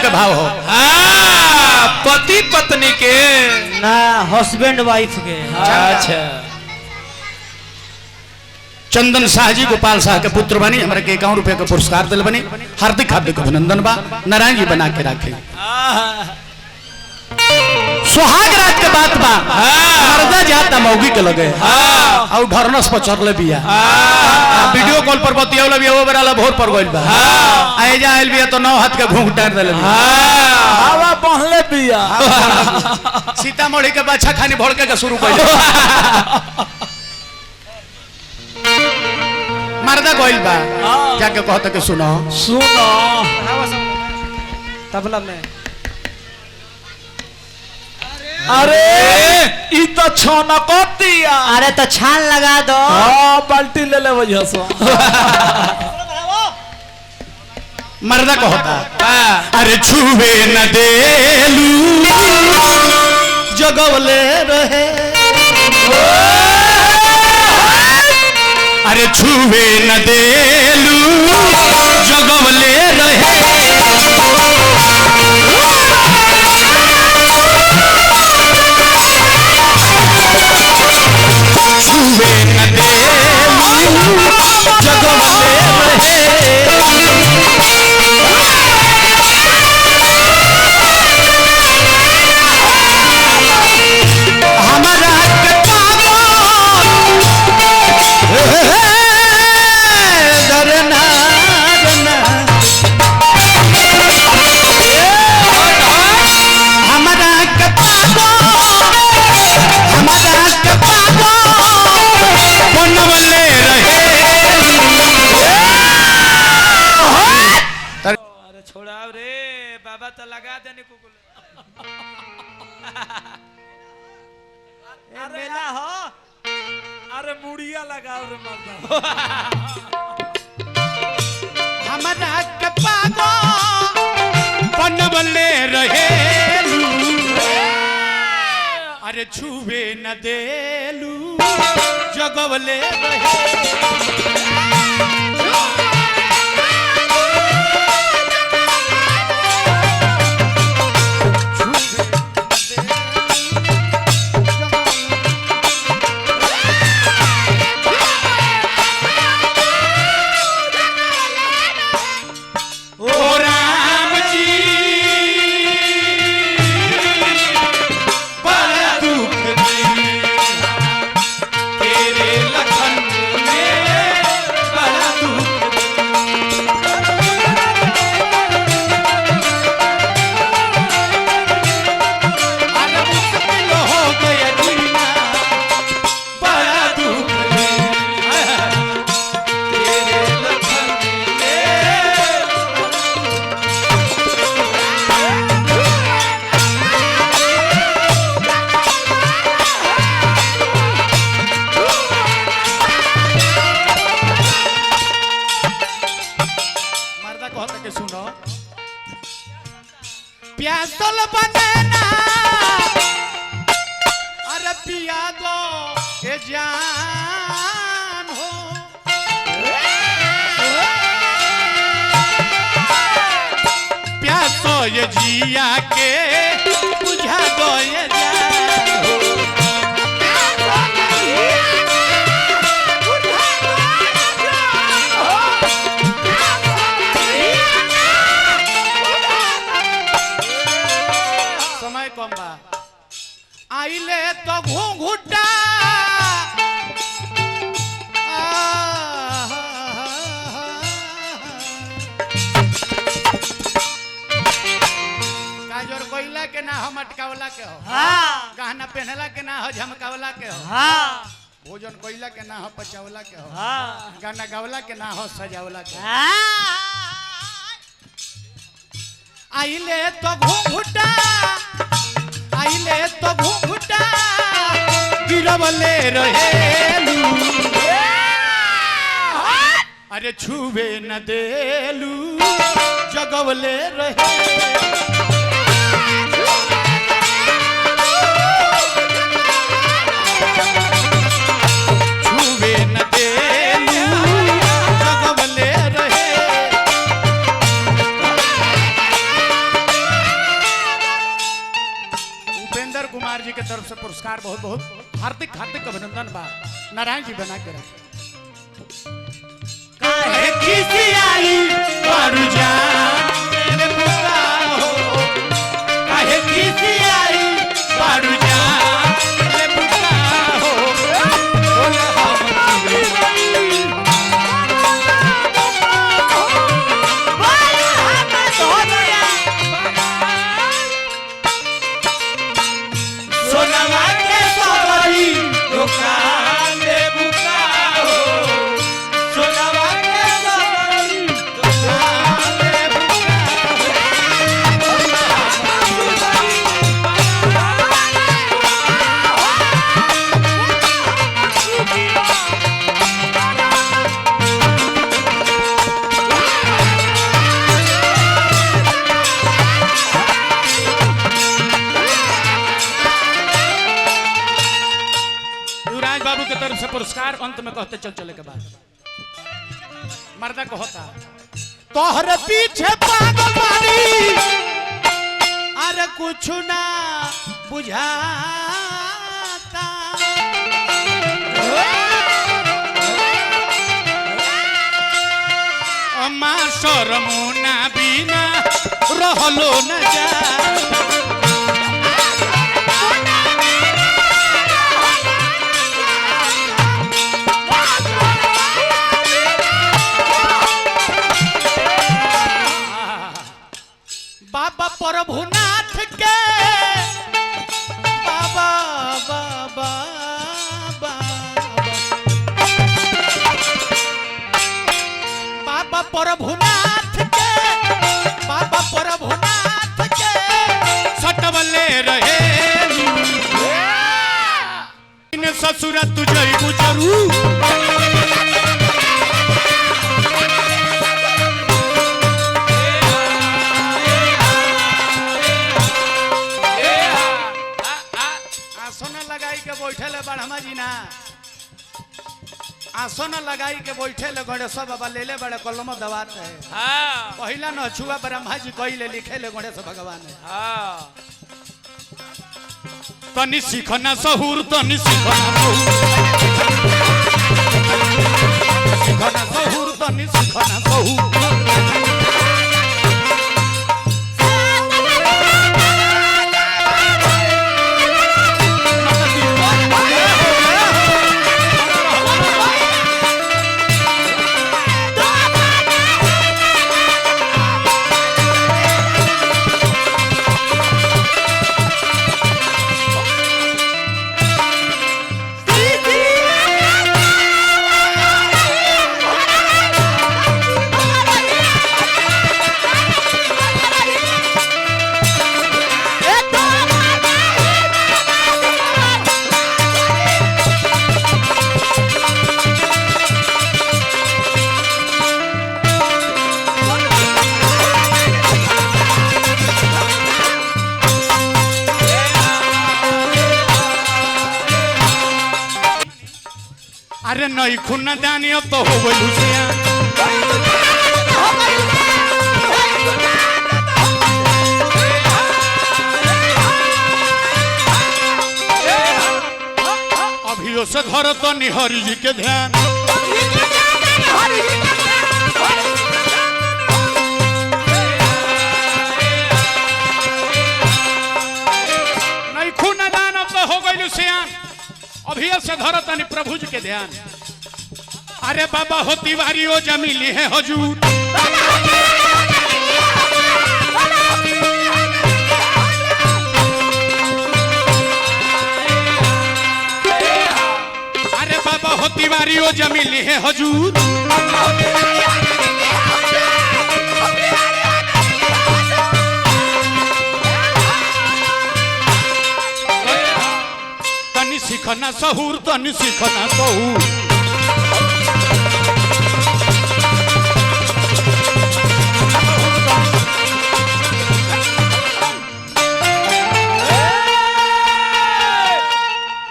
के भाव हो। पति पत्नी के ना हस्बैंड वाइफ के। अच्छा चंदन शाह जी गोपाल शाह के पुत्र बनी हमारे के 51 रुपए का पुरस्कार दिल बनी हार्दिक हार्दिक अभिनंदन बा। नारायण जी बना के रखे सुहाग रात के बात बा मर्दा जाता मौगी के लगे और धरनस पर चढ़ले बिया वीडियो कॉल पर बतियावला बिया वो बराला भोर पर गइल बा आए जा आइल बिया तो 9 हाथ के घूंघ टार देले हवा पहले बिया सीतामढ़ी के बाछा खानी भड़के के शुरू कइल मर्दा गइल बा जाके कहत के सुनो तबला में अरे ई तो छोना कतिया। अरे तो छान लगा दो। बाल्टी ले ले वजह से मर्दा कहता अरे छुवे न देलू जगवले रहे अरे छुवे न देलू जगवले रहे छुवे न देलू जगवले रहे हमारा के डरना हमारा के बनवले रहे। अरे छोड़ाओ रे बाबा तो लगा देने कुकुल। अरे ना हो अरे मुड़िया लगाओ रे मर्दा हमारा के बनवले रहे अरे छुवे न देलू जगवले रहे प्यासल बनना अरे पिया दो ए जान हो प्यासो ये जिया के बुझा दो ये जान हो आइले तो घूंघुटा काजोर कोइला के ना हो मटकावला के हो गहना पहनला के ना हो झमकावला के हो भोजन कोइला के ना हो पचावला के हो गाना गावला के ना हो सजावला के आइले तो घूंघुटा गिरवले रहे अरे छुवे न देलू जगवले रहे छुवे न देलू जगवले रहे जी के तरफ से पुरस्कार बहुत बहुत हार्दिक हार्दिक अभिनंदन बा। नारायण जी बना के रखे। काहे खिसियाई बारू जान रे बुका हो, काहे खिसियाई बारू जान रे बुका हो, बोले हम सोनवा के सवारी दुकान रे बुका हो, सोनवा के सवारी दुकान रे युवराज बाबू के तरफ से पुरस्कार अंत में कहते चल चले के बाद मर्दा को होता तोहरे पीछे पागल बानी अरे कुछ ना बुझाता अम्मा शर्मुना बिना रहलो न जा बाबा प्रभुनाथ के बाबा बाबा बाबा प्रभुनाथ के बाबा प्रभुनाथ के सटवले रहे इन ससुर तुझे गुजरू बैठे ले बड़हमा जी ना आसन लगाई के बैठे ले गणेश बाबा ले ले बड़े कलम दवात है। पहला न छुआ ब्रह्मा जी कही ले लिखे ले गणेश भगवान है। तनी सीखना सहूर तनी सीखना सहूर तनी सीखना सहूर अरे नहीं खुन्ना दानी अब तो हो गई लुसिया अभियो से धर तो निहरी जी के ध्यान नहीं खुन्ना दान अब तो हो गई लुसिया अभी से धरो तनी प्रभु जी के ध्यान। अरे बाबा हो तिवारी ओ जमीली है हजूर अरे बाबा हो तिवारी ओ जमीली है हजूर तनी सीखना सहूर तनी सीखना सहूर